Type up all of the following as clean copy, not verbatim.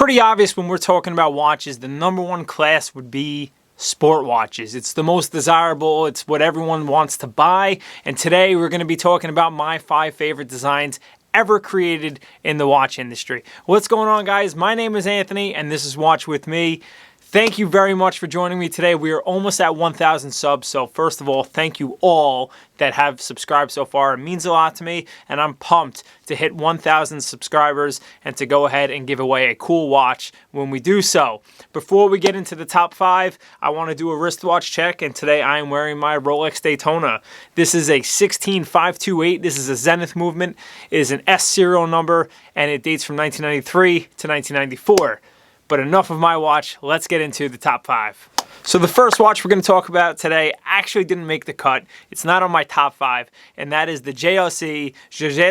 pretty obvious when we're talking about watches, the number one class would be sport watches. It's the most desirable, it's what everyone wants to buy, and today we're going to be talking about my 5 favorite designs ever created in the watch industry. What's going on, guys? My name is Anthony and this is Watch With Me. Thank you very much for joining me today. We are almost at 1,000 subs, so first of all, thank you all that have subscribed so far. It means a lot to me, and I'm pumped to hit 1,000 subscribers and to go ahead and give away a cool watch when we do so. Before we get into the top 5, I want to do a wristwatch check, and today I am wearing my Rolex Daytona. This is a 16528. This is a Zenith movement. It is an S serial number, and it dates from 1993 to 1994. But enough of my watch, let's get into the top 5. So the first watch we're going to talk about today actually didn't make the cut. It's not on my top 5, and that is the JSE Jersey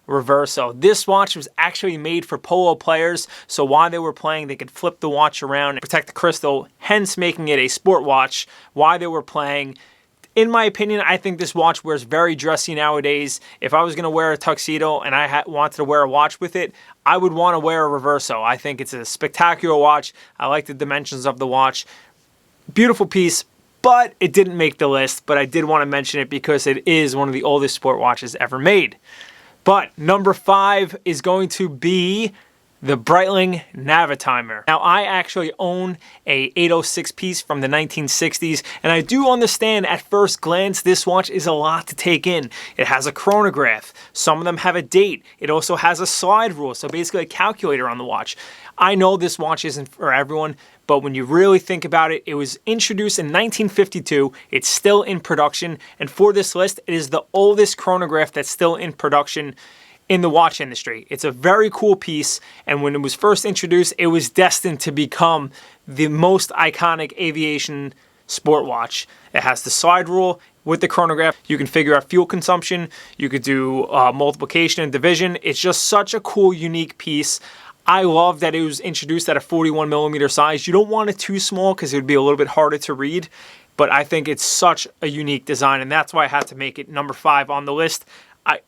Reverso. This watch was actually made for polo players, so while they were playing, they could flip the watch around and protect the crystal, hence making it a sport watch while they were playing. In my opinion, I think this watch wears very dressy nowadays. If I was going to wear a tuxedo and I wanted to wear a watch with it, I would want to wear a Reverso. I think it's a spectacular watch. I like the dimensions of the watch. Beautiful piece, but it didn't make the list. But I did want to mention it because it is one of the oldest sport watches ever made. But number 5 is going to be the Breitling Navitus. Now, I actually own a 806 piece from the 1960s, and I do understand at first glance this watch is a lot to take in. It has a chronograph. Some of them have a date. It also has a slide rule, so basically a calculator on the watch. I know this watch isn't for everyone, but when you really think about it, it was introduced in 1952. It's still in production, and for this list, it is the oldest chronograph that's still in production in the watch industry. It's a very cool piece, and when it was first introduced, it was destined to become the most iconic aviation sport watch. It has the slide rule with the chronograph. You can figure out fuel consumption. You could do multiplication and division. It's just such a cool, unique piece. I love that it was introduced at a 41 millimeter size. You don't want it too small because it would be a little bit harder to read, but I think it's such a unique design, and that's why I had to make it number 5 on the list.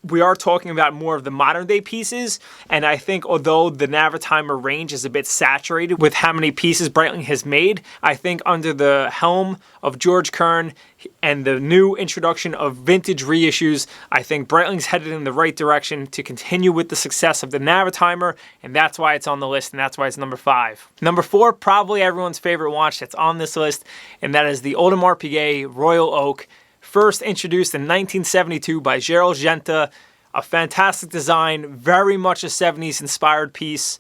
We are talking about more of the modern day pieces, and I think although the Navitus range is a bit saturated with how many pieces Breitling has made, I think under the helm of George Kern and the new introduction of vintage reissues, I think Breitling's headed in the right direction to continue with the success of the Navitus, and that's why it's on the list, and that's why it's number 5. Number 4, probably everyone's favorite watch that's on this list, and that is the Audemars Piguet Royal Oak. First introduced in 1972 by Gerald Genta, a fantastic design, very much a 70s inspired piece,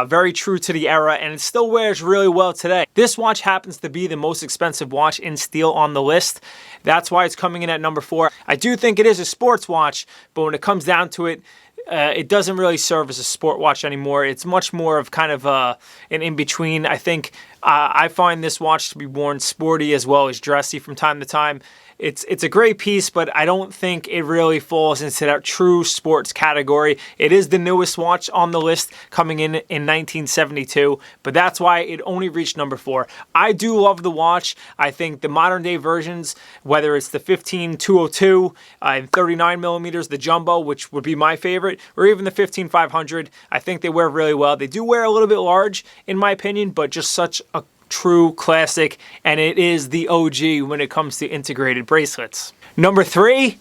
very true to the era, and it still wears really well today. This watch happens to be the most expensive watch in steel on the list. That's why it's coming in at number 4. I do think it is a sports watch, but when it comes down to it, it doesn't really serve as a sport watch anymore. It's much more of kind of an in-between. I think I find this watch to be worn sporty as well as dressy from time to time. It's a great piece, but I don't think it really falls into that true sports category. It is the newest watch on the list, coming in 1972, but that's why it only reached number 4. I do love the watch. I think the modern day versions, whether it's the 15202 and 39 millimeters, the jumbo, which would be my favorite, or even the 15500, I think they wear really well. They do wear a little bit large, in my opinion, but just such a true classic, and it is the OG when it comes to integrated bracelets. Number 3,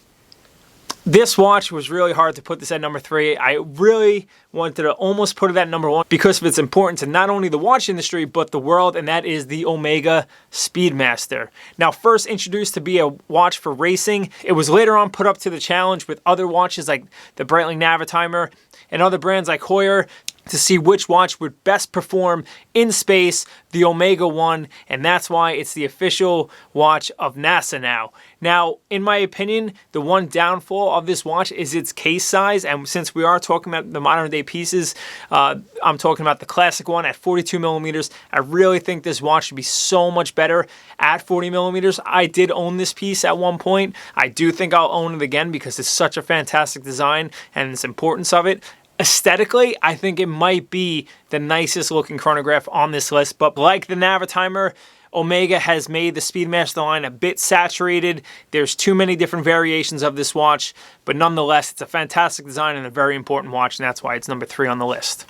this watch was really hard to put this at number 3. I really wanted to almost put it at number 1 because of its importance to not only the watch industry but the world, and that is the Omega Speedmaster. Now, first introduced to be a watch for racing, it was later on put up to the challenge with other watches like the Breitling Navitus and other brands like Heuer to see which watch would best perform in space. The Omega won, and that's why it's the official watch of NASA now. Now, in my opinion, the one downfall of this watch is its case size, and since we are talking about the modern day pieces, I'm talking about the classic one at 42 millimeters. I really think this watch should be so much better at 40 millimeters. I did own this piece at one point. I do think I'll own it again because it's such a fantastic design and its importance of it. Aesthetically, I think it might be the nicest looking chronograph on this list, but like the Navitus, Omega has made the Speedmaster line a bit saturated. There's too many different variations of this watch, but nonetheless, it's a fantastic design and a very important watch, and that's why it's number 3 on the list.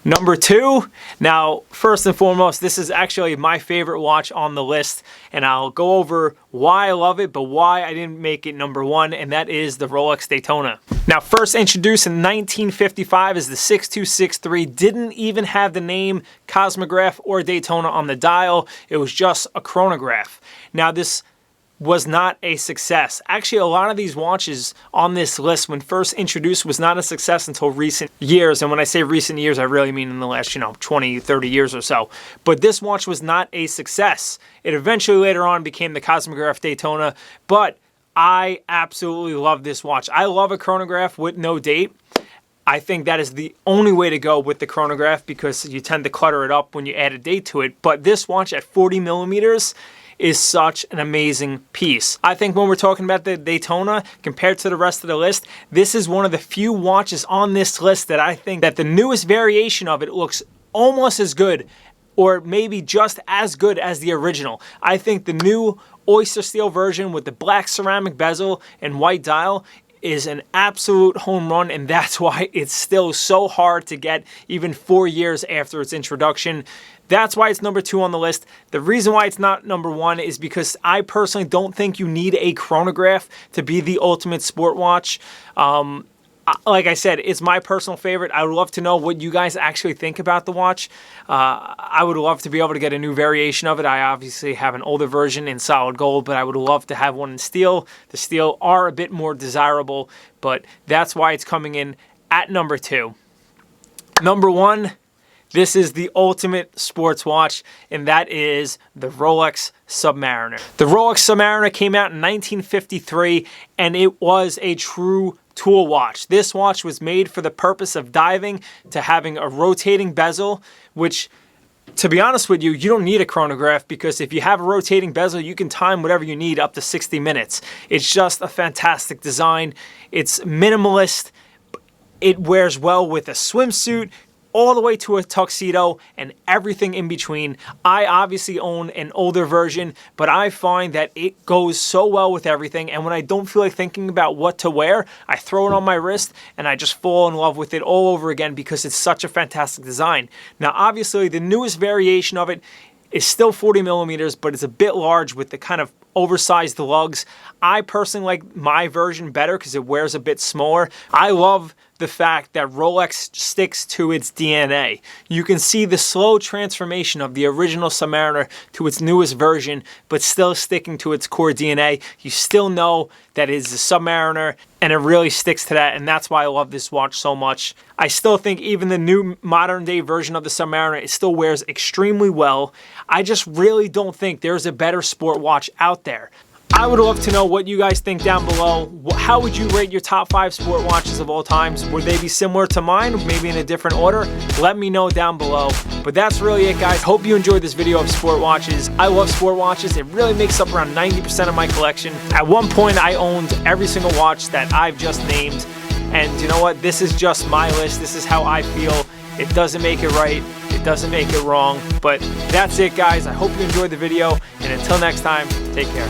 Number 2, now first and foremost, this is actually my favorite watch on the list, and I'll go over why I love it, but why I didn't make it number 1, and that is the Rolex Daytona. Now, first introduced in 1955 as the 6263, didn't even have the name Cosmograph or Daytona on the dial. It was just a chronograph. Now, this was not a success. Actually, a lot of these watches on this list, when first introduced, was not a success until recent years. And when I say recent years, I really mean in the last, 20, 30 years or so. But this watch was not a success. It eventually later on became the Cosmograph Daytona, but I absolutely love this watch. I love a chronograph with no date. I think that is the only way to go with the chronograph because you tend to clutter it up when you add a date to it. But this watch at 40 millimeters is such an amazing piece. I think when we're talking about the Daytona compared to the rest of the list, this is one of the few watches on this list that I think that the newest variation of it looks almost as good or maybe just as good as the original. I think the new oyster steel version with the black ceramic bezel and white dial is an absolute home run, and that's why it's still so hard to get even 4 years after its introduction. That's why it's number 2 on the list. The reason why it's not number 1 is because I personally don't think you need a chronograph to be the ultimate sport watch. Like I said, it's my personal favorite. I would love to know what you guys actually think about the watch. I would love to be able to get a new variation of it. I obviously have an older version in solid gold, but I would love to have one in steel. The steel are a bit more desirable, but that's why it's coming in at number 2. Number 1, this is the ultimate sports watch, and that is the Rolex Submariner. The Rolex Submariner came out in 1953, and it was a true tool watch. This watch was made for the purpose of diving, to having a rotating bezel, which, to be honest with you, you don't need a chronograph because if you have a rotating bezel, you can time whatever you need up to 60 minutes. It's just a fantastic design. It's minimalist. It wears well with a swimsuit, all the way to a tuxedo and everything in between. I obviously own an older version, but I find that it goes so well with everything, and when I don't feel like thinking about what to wear, I throw it on my wrist and I just fall in love with it all over again because it's such a fantastic design. Now, obviously, the newest variation of it is still 40 millimeters, but it's a bit large with the kind of oversized lugs. I personally like my version better because it wears a bit smaller. I love the fact that Rolex sticks to its DNA. You can see the slow transformation of the original Submariner to its newest version, but still sticking to its core DNA. You still know that it is the Submariner, and it really sticks to that, and that's why I love this watch so much. I still think even the new modern day version of the Submariner, it still wears extremely well. I just really don't think there's a better sport watch out there. I would love to know what you guys think down below. How would you rate your top 5 sport watches of all times? Would they be similar to mine, maybe in a different order? Let me know down below. But that's really it, guys. Hope you enjoyed this video of sport watches. I love sport watches. It really makes up around 90% of my collection. At one point, I owned every single watch that I've just named. And you know what? This is just my list. This is how I feel. It doesn't make it right. It doesn't make it wrong. But that's it, guys. I hope you enjoyed the video. And until next time, take care.